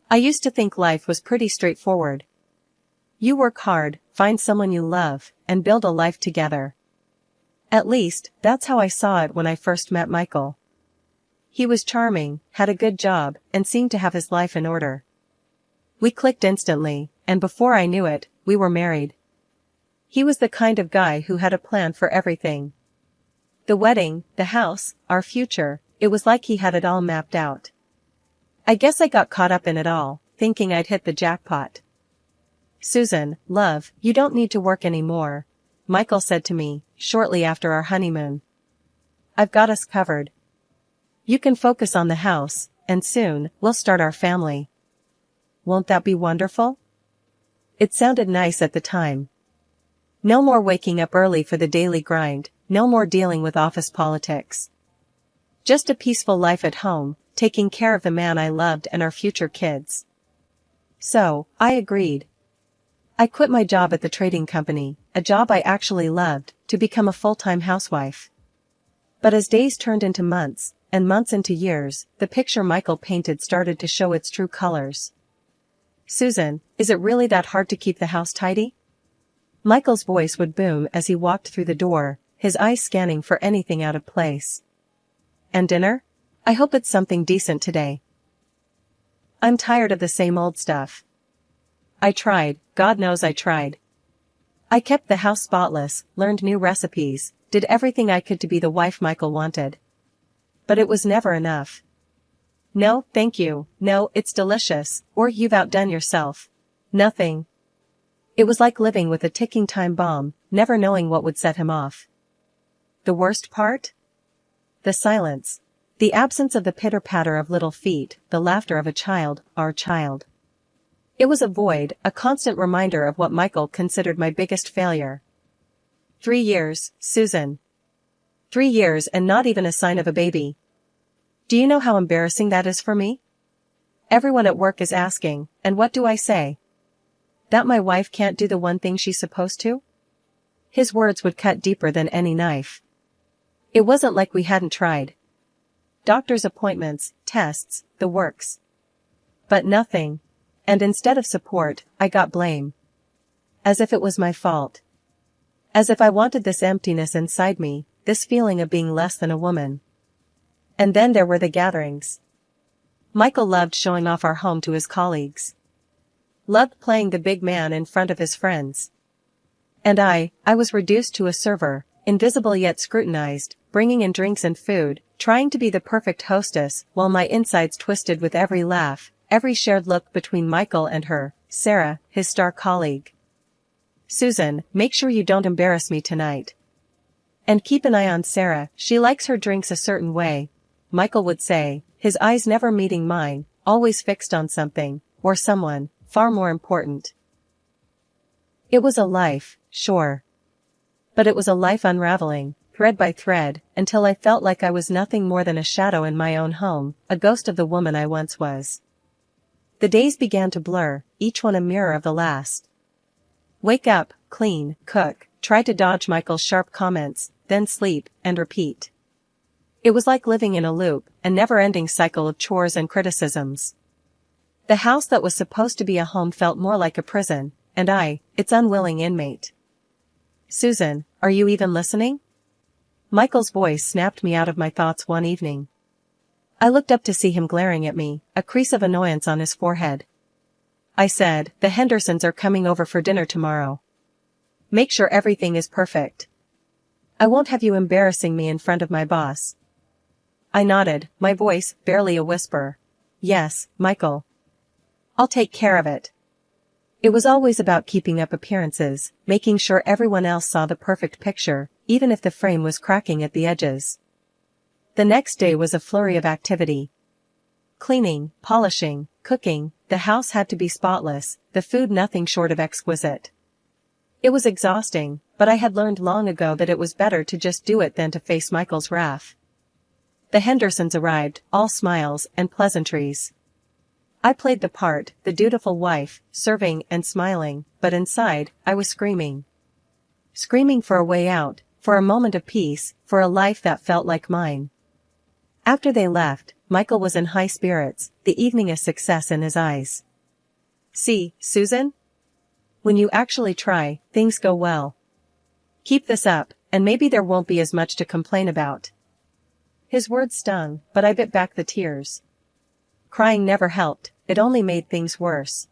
I used to think life was pretty straightforward. You work hard, find someone you love, and build a life together. At least, that's how I saw it when I first met Michael. He was charming, had a good job, and seemed to have his life in order. We clicked instantly, and before I knew it, we were married. He was the kind of guy who had a plan for everything. The wedding, the house, our future, it was like he had it all mapped out. I guess I got caught up in it all, thinking I'd hit the jackpot. "Susan, love, you don't need to work anymore," Michael said to me, shortly after our honeymoon. "I've got us covered. You can focus on the house, and soon, we'll start our family." Won't that be wonderful? It sounded nice at the time. No more waking up early for the daily grind, no more dealing with office politics. Just a peaceful life at home, taking care of the man I loved and our future kids. So, I agreed. I quit my job at the trading company, a job I actually loved, to become a full-time housewife. But as days turned into months, and months into years, the picture Michael painted started to show its true colors. "Susan, is it really that hard to keep the house tidy?" Michael's voice would boom as he walked through the door, his eyes scanning for anything out of place. "And dinner? I hope it's something decent today. I'm tired of the same old stuff." I tried, God knows I tried. I kept the house spotless, learned new recipes, did everything I could to be the wife Michael wanted. But it was never enough. "No, thank you, no, it's delicious," or "You've outdone yourself." Nothing. It was like living with a ticking time bomb, never knowing what would set him off. The worst part? The silence. The absence of the pitter-patter of little feet, the laughter of a child, our child. It was a void, a constant reminder of what Michael considered my biggest failure. 3 years, Susan. 3 years and not even a sign of a baby. Do you know how embarrassing that is for me? Everyone at work is asking, and what do I say? That my wife can't do the one thing she's supposed to? His words would cut deeper than any knife. It wasn't like we hadn't tried. Doctor's appointments, tests, the works. But nothing. And instead of support, I got blame. As if it was my fault. As if I wanted this emptiness inside me, this feeling of being less than a woman. And then there were the gatherings. Michael loved showing off our home to his colleagues. Loved playing the big man in front of his friends. And I was reduced to a server, invisible yet scrutinized, bringing in drinks and food, trying to be the perfect hostess, while my insides twisted with every laugh, every shared look between Michael and her, Sarah, his star colleague. "Susan, make sure you don't embarrass me tonight. And keep an eye on Sarah, she likes her drinks a certain way," Michael would say, his eyes never meeting mine, always fixed on something, or someone, far more important. It was a life, sure. But it was a life unraveling, thread by thread, until I felt like I was nothing more than a shadow in my own home, a ghost of the woman I once was. The days began to blur, each one a mirror of the last. Wake up, clean, cook, try to dodge Michael's sharp comments, then sleep, and repeat. It was like living in a loop, a never-ending cycle of chores and criticisms. The house that was supposed to be a home felt more like a prison, and I, its unwilling inmate. "Susan, are you even listening?" Michael's voice snapped me out of my thoughts one evening. I looked up to see him glaring at me, a crease of annoyance on his forehead. I said, "The Hendersons are coming over for dinner tomorrow. Make sure everything is perfect. I won't have you embarrassing me in front of my boss." I nodded, my voice barely a whisper. "Yes, Michael. I'll take care of it." It was always about keeping up appearances, making sure everyone else saw the perfect picture, even if the frame was cracking at the edges. The next day was a flurry of activity. Cleaning, polishing, cooking, the house had to be spotless, the food nothing short of exquisite. It was exhausting, but I had learned long ago that it was better to just do it than to face Michael's wrath. The Hendersons arrived, all smiles and pleasantries. I played the part, the dutiful wife, serving and smiling, but inside, I was screaming. Screaming for a way out, for a moment of peace, for a life that felt like mine. After they left, Michael was in high spirits, the evening a success in his eyes. "See, Susan? When you actually try, things go well. Keep this up, and maybe there won't be as much to complain about." His words stung, but I bit back the tears. Crying never helped, it only made things worse.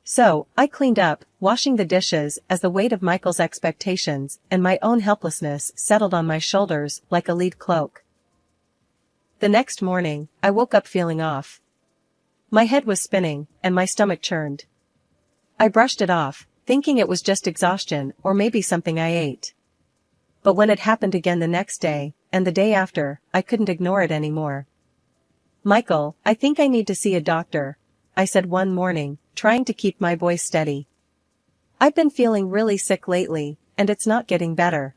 So, I cleaned up, washing the dishes as the weight of Michael's expectations and my own helplessness settled on my shoulders like a lead cloak. The next morning, I woke up feeling off. My head was spinning, and my stomach churned. I brushed it off, thinking it was just exhaustion or maybe something I ate. But when it happened again the next day, and the day after, I couldn't ignore it anymore. "Michael, I think I need to see a doctor," I said one morning, trying to keep my voice steady. "I've been feeling really sick lately, and it's not getting better."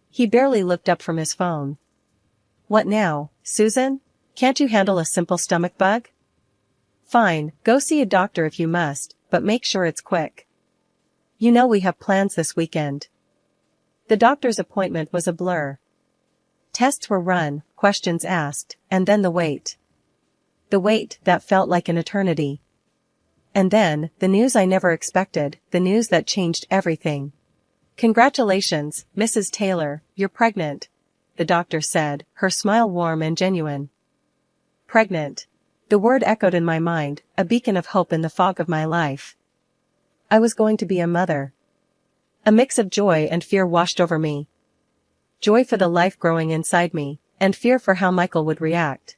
He barely looked up from his phone. "What now, Susan? Can't you handle a simple stomach bug?" "Fine, go see a doctor if you must, but make sure it's quick. You know we have plans this weekend." The doctor's appointment was a blur. Tests were run, questions asked, and then the wait. The wait that felt like an eternity. And then, the news I never expected, the news that changed everything. "Congratulations, Mrs. Taylor, you're pregnant," the doctor said, her smile warm and genuine. Pregnant. The word echoed in my mind, a beacon of hope in the fog of my life. I was going to be a mother. A mix of joy and fear washed over me. Joy for the life growing inside me, and fear for how Michael would react.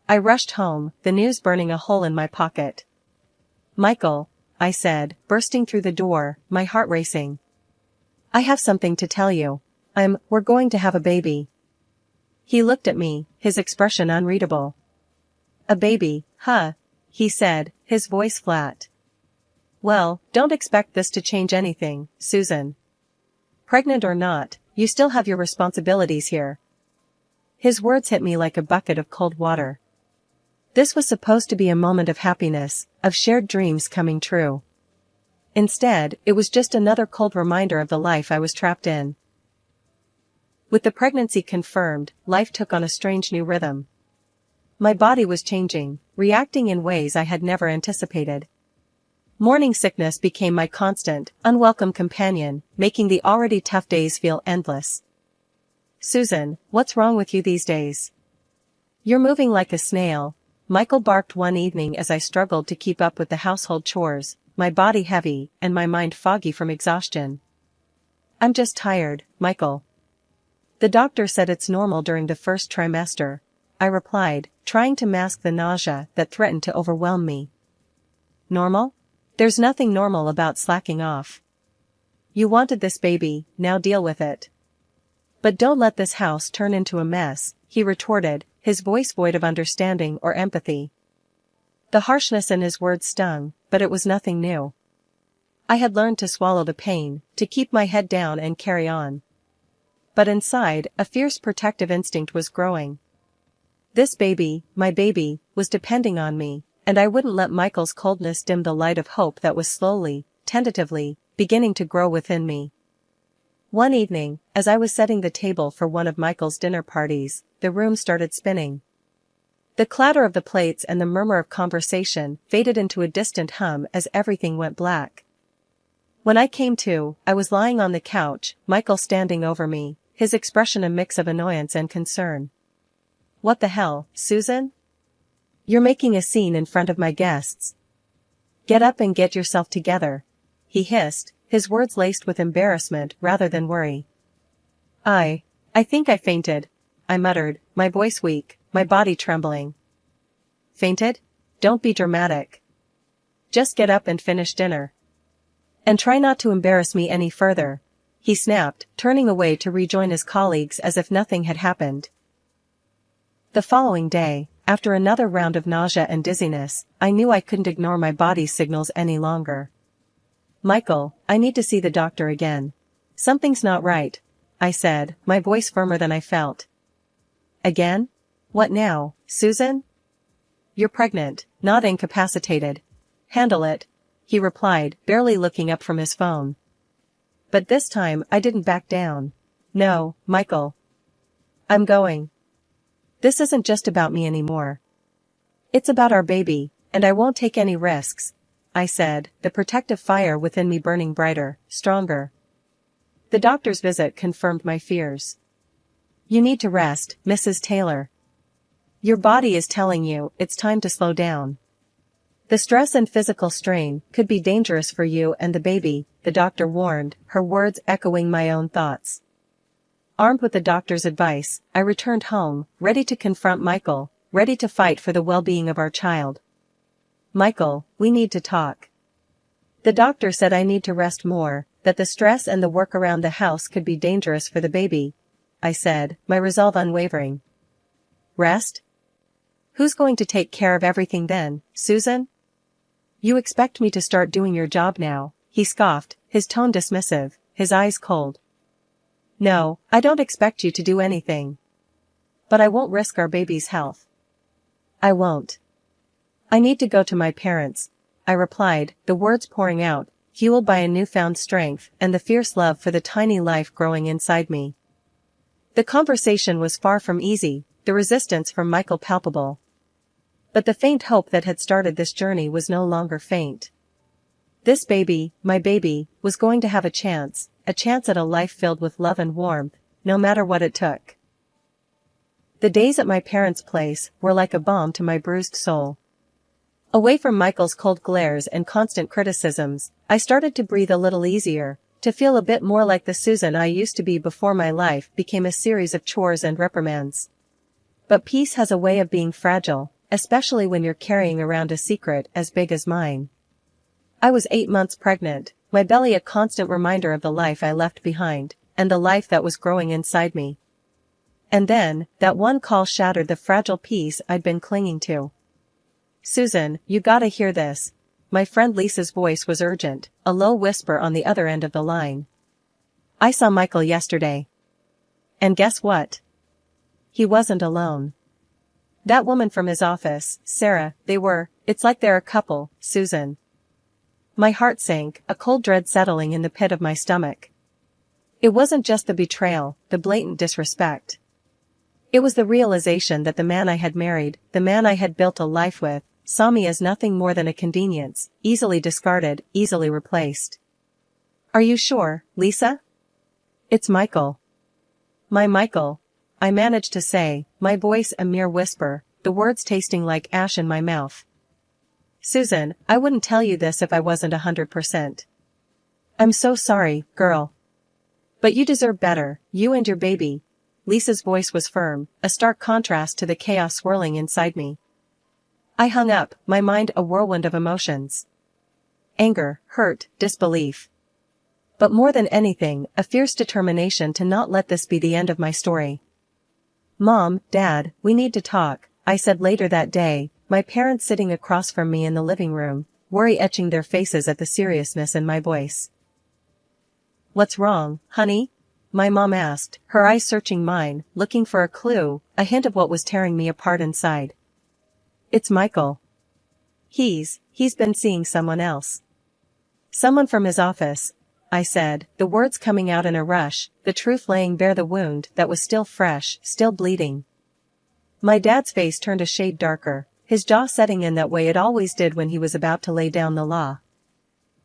I rushed home, the news burning a hole in my pocket. "Michael," I said, bursting through the door, my heart racing. "I have something to tell you. We're going to have a baby." He looked at me, his expression unreadable. "A baby, huh?" he said, his voice flat. "Well, don't expect this to change anything, Susan. Pregnant or not, you still have your responsibilities here." His words hit me like a bucket of cold water. This was supposed to be a moment of happiness, of shared dreams coming true. Instead, it was just another cold reminder of the life I was trapped in. With the pregnancy confirmed, life took on a strange new rhythm. My body was changing, reacting in ways I had never anticipated. Morning sickness became my constant, unwelcome companion, making the already tough days feel endless. "Susan, what's wrong with you these days? You're moving like a snail," Michael barked one evening as I struggled to keep up with the household chores, my body heavy and my mind foggy from exhaustion. "I'm just tired, Michael. The doctor said it's normal during the first trimester," I replied, trying to mask the nausea that threatened to overwhelm me. "Normal? There's nothing normal about slacking off. You wanted this baby, now deal with it. But don't let this house turn into a mess," he retorted, his voice void of understanding or empathy. The harshness in his words stung, but it was nothing new. I had learned to swallow the pain, to keep my head down and carry on. But inside, a fierce protective instinct was growing. This baby, my baby, was depending on me, and I wouldn't let Michael's coldness dim the light of hope that was slowly, tentatively, beginning to grow within me. One evening, as I was setting the table for one of Michael's dinner parties, the room started spinning. The clatter of the plates and the murmur of conversation faded into a distant hum as everything went black. When I came to, I was lying on the couch, Michael standing over me, his expression a mix of annoyance and concern. "What the hell, Susan? You're making a scene in front of my guests. Get up and get yourself together," he hissed, his words laced with embarrassment rather than worry. I think I fainted," I muttered, my voice weak, my body trembling. "Fainted? Don't be dramatic. Just get up and finish dinner. And try not to embarrass me any further," he snapped, turning away to rejoin his colleagues as if nothing had happened. The following day, after another round of nausea and dizziness, I knew I couldn't ignore my body's signals any longer. "Michael, I need to see the doctor again. Something's not right," I said, my voice firmer than I felt. "Again? What now, Susan?" "You're pregnant, not incapacitated. Handle it," he replied, barely looking up from his phone. But this time I didn't back down. "No, Michael. I'm going." This isn't just about me anymore. It's about our baby, and I won't take any risks, I said, the protective fire within me burning brighter, stronger. The doctor's visit confirmed my fears. You need to rest, Mrs. Taylor. Your body is telling you it's time to slow down. The stress and physical strain could be dangerous for you and the baby, the doctor warned, her words echoing my own thoughts. Armed with the doctor's advice, I returned home, ready to confront Michael, ready to fight for the well-being of our child. Michael, we need to talk. The doctor said I need to rest more, that the stress and the work around the house could be dangerous for the baby, I said, my resolve unwavering. Rest? Who's going to take care of everything then, Susan? You expect me to start doing your job now, he scoffed, his tone dismissive, his eyes cold. No, I don't expect you to do anything. But I won't risk our baby's health. I won't. I need to go to my parents, I replied, the words pouring out, fueled by a newfound strength and the fierce love for the tiny life growing inside me. The conversation was far from easy, the resistance from Michael palpable. But the faint hope that had started this journey was no longer faint. This baby, my baby, was going to have a chance at a life filled with love and warmth, no matter what it took. The days at my parents' place were like a balm to my bruised soul. Away from Michael's cold glares and constant criticisms, I started to breathe a little easier, to feel a bit more like the Susan I used to be before my life became a series of chores and reprimands. But peace has a way of being fragile, especially when you're carrying around a secret as big as mine. I was 8 months pregnant, my belly a constant reminder of the life I left behind, and the life that was growing inside me. And then, that one call shattered the fragile peace I'd been clinging to. Susan, you gotta hear this. My friend Lisa's voice was urgent, a low whisper on the other end of the line. I saw Michael yesterday. And guess what? He wasn't alone. That woman from his office, Sarah, it's like they're a couple, Susan. My heart sank, a cold dread settling in the pit of my stomach. It wasn't just the betrayal, the blatant disrespect. It was the realization that the man I had married, the man I had built a life with, saw me as nothing more than a convenience, easily discarded, easily replaced. Are you sure, Lisa? It's Michael. My Michael, I managed to say, my voice a mere whisper, the words tasting like ash in my mouth. Susan, I wouldn't tell you this if I wasn't 100%. I'm so sorry, girl. But you deserve better, you and your baby. Lisa's voice was firm, a stark contrast to the chaos swirling inside me. I hung up, my mind a whirlwind of emotions. Anger, hurt, disbelief. But more than anything, a fierce determination to not let this be the end of my story. Mom, Dad, we need to talk, I said later that day, my parents sitting across from me in the living room, worry etching their faces at the seriousness in my voice. What's wrong, honey? My mom asked, her eyes searching mine, looking for a clue, a hint of what was tearing me apart inside. It's Michael. He's been seeing someone else. Someone from his office, I said, the words coming out in a rush, the truth laying bare the wound that was still fresh, still bleeding. My dad's face turned a shade darker, his jaw setting in that way it always did when he was about to lay down the law.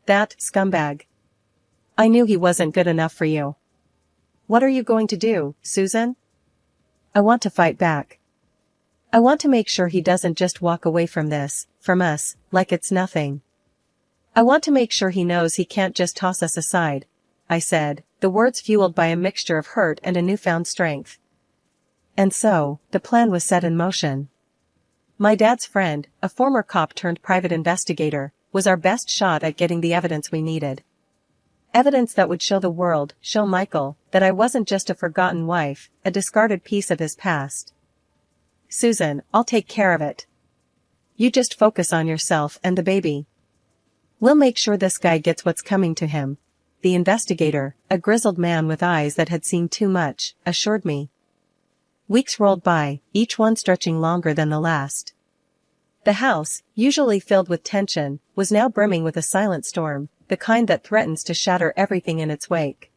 That scumbag. I knew he wasn't good enough for you. What are you going to do, Susan? I want to fight back. I want to make sure he doesn't just walk away from us, like it's nothing. I want to make sure he knows he can't just toss us aside, I said, the words fueled by a mixture of hurt and a newfound strength. And so, the plan was set in motion. My dad's friend, a former cop turned private investigator, was our best shot at getting the evidence we needed. Evidence that would show the world, show Michael, that I wasn't just a forgotten wife, a discarded piece of his past. Susan, I'll take care of it. You just focus on yourself and the baby. We'll make sure this guy gets what's coming to him, the investigator, a grizzled man with eyes that had seen too much, assured me. Weeks rolled by, each one stretching longer than the last. The house, usually filled with tension, was now brimming with a silent storm, the kind that threatens to shatter everything in its wake.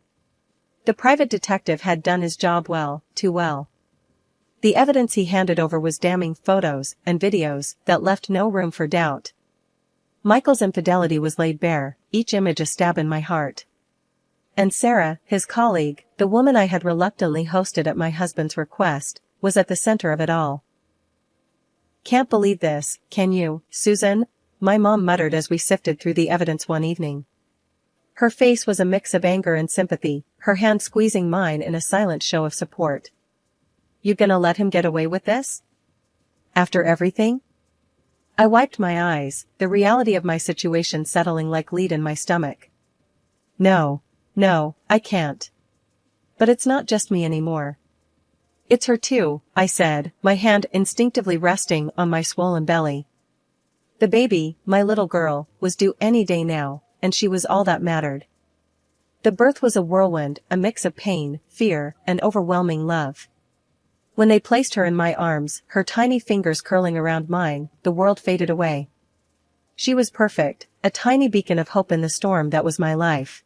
The private detective had done his job well, too well. The evidence he handed over was damning photos and videos that left no room for doubt. Michael's infidelity was laid bare, each image a stab in my heart. And Sarah, his colleague, the woman I had reluctantly hosted at my husband's request, was at the center of it all. "Can't believe this, can you, Susan?" my mom muttered as we sifted through the evidence one evening. Her face was a mix of anger and sympathy, her hand squeezing mine in a silent show of support. "You gonna let him get away with this? After everything?" I wiped my eyes, the reality of my situation settling like lead in my stomach. No, I can't. But it's not just me anymore. It's her too, I said, my hand instinctively resting on my swollen belly. The baby, my little girl, was due any day now, and she was all that mattered. The birth was a whirlwind, a mix of pain, fear, and overwhelming love. When they placed her in my arms, her tiny fingers curling around mine, the world faded away. She was perfect, a tiny beacon of hope in the storm that was my life.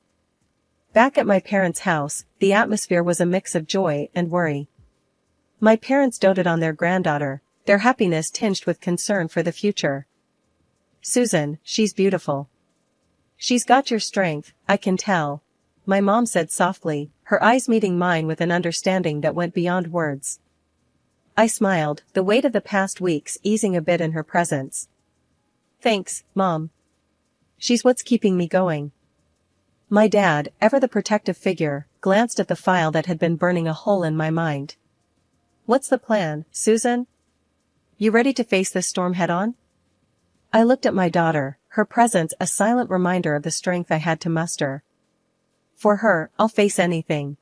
Back at my parents' house, the atmosphere was a mix of joy and worry. My parents doted on their granddaughter, their happiness tinged with concern for the future. "Susan, she's beautiful. She's got your strength, I can tell," my mom said softly, her eyes meeting mine with an understanding that went beyond words. I smiled, the weight of the past weeks easing a bit in her presence. "Thanks, Mom. She's what's keeping me going." My dad, ever the protective figure, glanced at the file that had been burning a hole in my mind. "What's the plan, Susan? You ready to face this storm head-on?" I looked at my daughter, her presence a silent reminder of the strength I had to muster. For her, I'll face anything.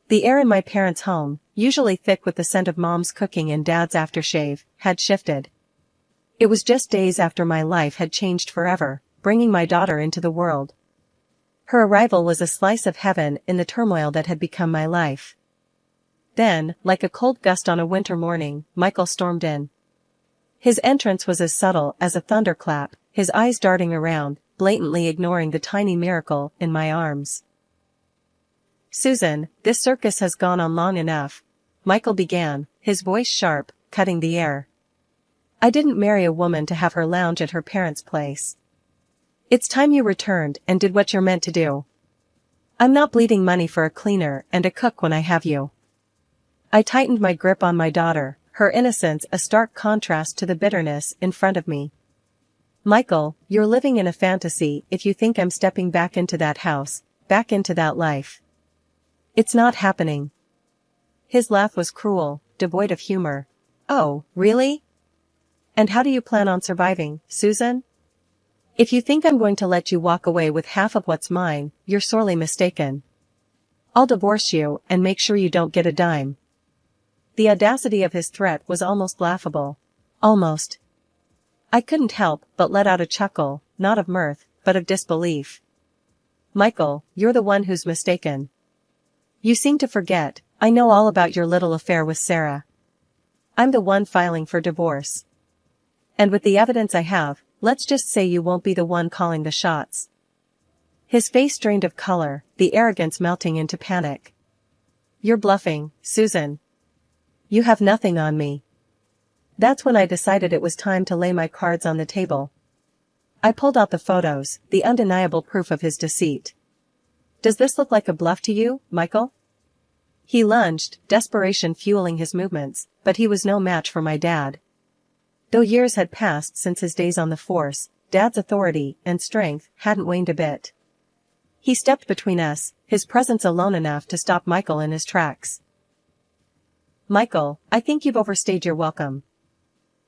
The air in my parents' home, usually thick with the scent of Mom's cooking and Dad's aftershave, had shifted. It was just days after my life had changed forever, bringing my daughter into the world. Her arrival was a slice of heaven in the turmoil that had become my life. Then, like a cold gust on a winter morning, Michael stormed in. His entrance was as subtle as a thunderclap, his eyes darting around, blatantly ignoring the tiny miracle in my arms. "Susan, this circus has gone on long enough," Michael began, his voice sharp, cutting the air. "I didn't marry a woman to have her lounge at her parents' place. It's time you returned and did what you're meant to do. I'm not bleeding money for a cleaner and a cook when I have you." I tightened my grip on my daughter, her innocence a stark contrast to the bitterness in front of me. "Michael, you're living in a fantasy if you think I'm stepping back into that house, back into that life. It's not happening." His laugh was cruel, devoid of humor. "Oh, really? And how do you plan on surviving, Susan? If you think I'm going to let you walk away with half of what's mine, you're sorely mistaken. I'll divorce you and make sure you don't get a dime." The audacity of his threat was almost laughable. Almost. I couldn't help but let out a chuckle, not of mirth, but of disbelief. "Michael, you're the one who's mistaken. You seem to forget, I know all about your little affair with Sarah. I'm the one filing for divorce. And with the evidence I have, let's just say you won't be the one calling the shots." His face drained of color, the arrogance melting into panic. "You're bluffing, Susan. You have nothing on me." That's when I decided it was time to lay my cards on the table. I pulled out the photos, the undeniable proof of his deceit. "Does this look like a bluff to you, Michael?" He lunged, desperation fueling his movements, but he was no match for my dad. Though years had passed since his days on the force, Dad's authority and strength hadn't waned a bit. He stepped between us, his presence alone enough to stop Michael in his tracks. "Michael, I think you've overstayed your welcome.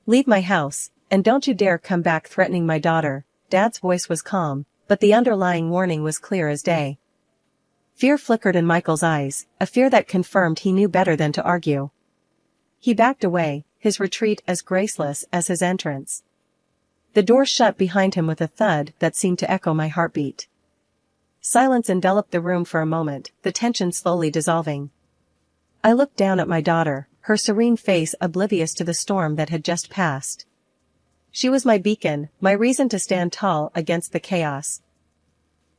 Leave my house, and don't you dare come back threatening my daughter." Dad's voice was calm, but the underlying warning was clear as day. Fear flickered in Michael's eyes, a fear that confirmed he knew better than to argue. He backed away, his retreat as graceless as his entrance. The door shut behind him with a thud that seemed to echo my heartbeat. Silence enveloped the room for a moment, the tension slowly dissolving. I looked down at my daughter, her serene face oblivious to the storm that had just passed. She was my beacon, my reason to stand tall against the chaos.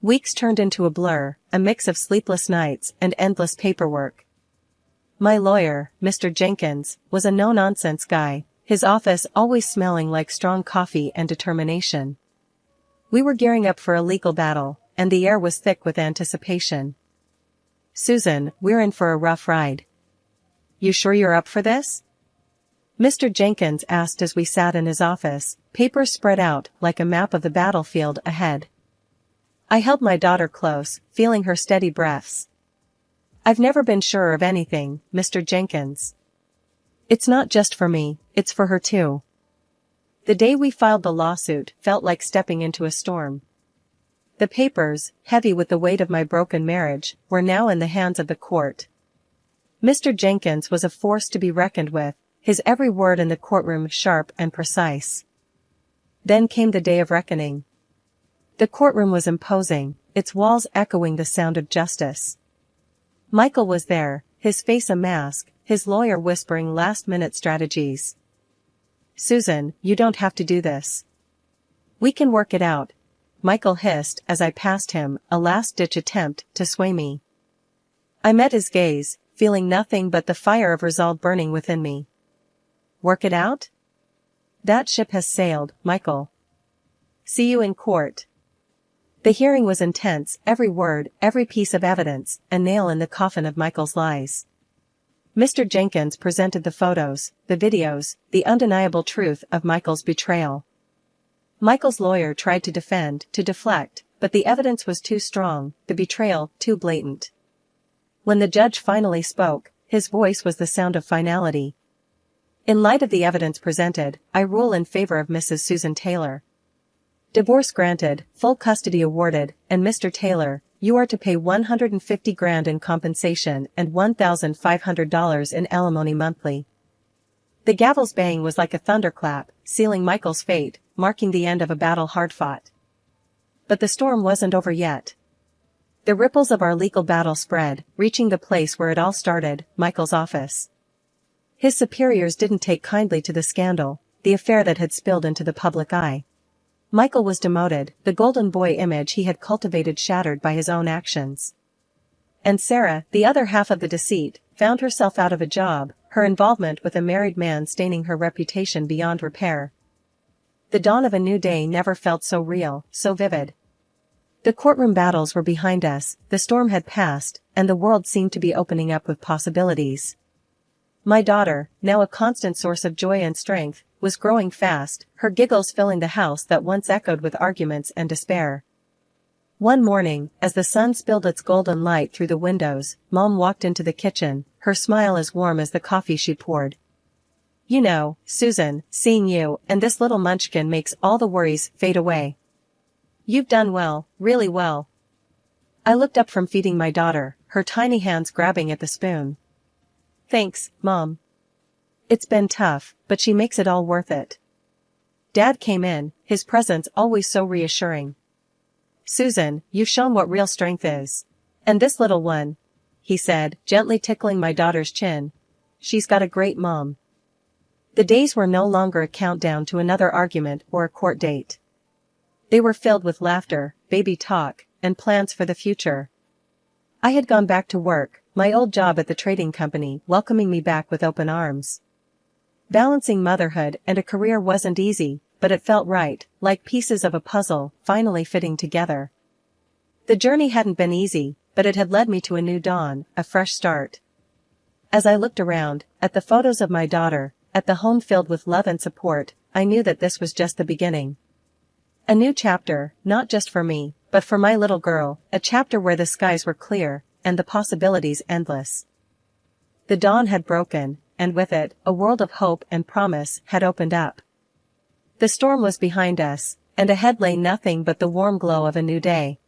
Weeks turned into a blur, a mix of sleepless nights and endless paperwork. My lawyer, Mr. Jenkins, was a no-nonsense guy, his office always smelling like strong coffee and determination. We were gearing up for a legal battle, and the air was thick with anticipation. "Susan, we're in for a rough ride. You sure you're up for this?" Mr. Jenkins asked as we sat in his office, papers spread out like a map of the battlefield ahead. I held my daughter close, feeling her steady breaths. "I've never been surer of anything, Mr. Jenkins. It's not just for me, it's for her too." The day we filed the lawsuit felt like stepping into a storm. The papers, heavy with the weight of my broken marriage, were now in the hands of the court. Mr. Jenkins was a force to be reckoned with, his every word in the courtroom sharp and precise. Then came the day of reckoning. The courtroom was imposing, its walls echoing the sound of justice. Michael was there, his face a mask, his lawyer whispering last-minute strategies. "Susan, you don't have to do this. We can work it out," Michael hissed as I passed him, a last-ditch attempt to sway me. I met his gaze, feeling nothing but the fire of resolve burning within me. "Work it out? That ship has sailed, Michael. See you in court." The hearing was intense, every word, every piece of evidence, a nail in the coffin of Michael's lies. Mr. Jenkins presented the photos, the videos, the undeniable truth of Michael's betrayal. Michael's lawyer tried to defend, to deflect, but the evidence was too strong, the betrayal too blatant. When the judge finally spoke, his voice was the sound of finality. "In light of the evidence presented, I rule in favor of Mrs. Susan Taylor. Divorce granted, full custody awarded, and Mr. Taylor, you are to pay $150,000 in compensation and $1,500 in alimony monthly." The gavel's bang was like a thunderclap, sealing Michael's fate, marking the end of a battle hard fought. But the storm wasn't over yet. The ripples of our legal battle spread, reaching the place where it all started, Michael's office. His superiors didn't take kindly to the scandal, the affair that had spilled into the public eye. Michael was demoted, the golden boy image he had cultivated shattered by his own actions. And Sarah, the other half of the deceit, found herself out of a job, her involvement with a married man staining her reputation beyond repair. The dawn of a new day never felt so real, so vivid. The courtroom battles were behind us, the storm had passed, and the world seemed to be opening up with possibilities. My daughter, now a constant source of joy and strength, was growing fast, her giggles filling the house that once echoed with arguments and despair. One morning, as the sun spilled its golden light through the windows, Mom walked into the kitchen, her smile as warm as the coffee she poured. "You know, Susan, seeing you and this little munchkin makes all the worries fade away. You've done well, really well." I looked up from feeding my daughter, her tiny hands grabbing at the spoon. "Thanks, Mom. It's been tough, but she makes it all worth it." Dad came in, his presence always so reassuring. "Susan, you've shown what real strength is. And this little one," he said, gently tickling my daughter's chin, "she's got a great mom." The days were no longer a countdown to another argument or a court date. They were filled with laughter, baby talk, and plans for the future. I had gone back to work, my old job at the trading company welcoming me back with open arms. Balancing motherhood and a career wasn't easy, but it felt right, like pieces of a puzzle, finally fitting together. The journey hadn't been easy, but it had led me to a new dawn, a fresh start. As I looked around, at the photos of my daughter, at the home filled with love and support, I knew that this was just the beginning. A new chapter, not just for me, but for my little girl, a chapter where the skies were clear, and the possibilities endless. The dawn had broken, and with it, a world of hope and promise had opened up. The storm was behind us, and ahead lay nothing but the warm glow of a new day.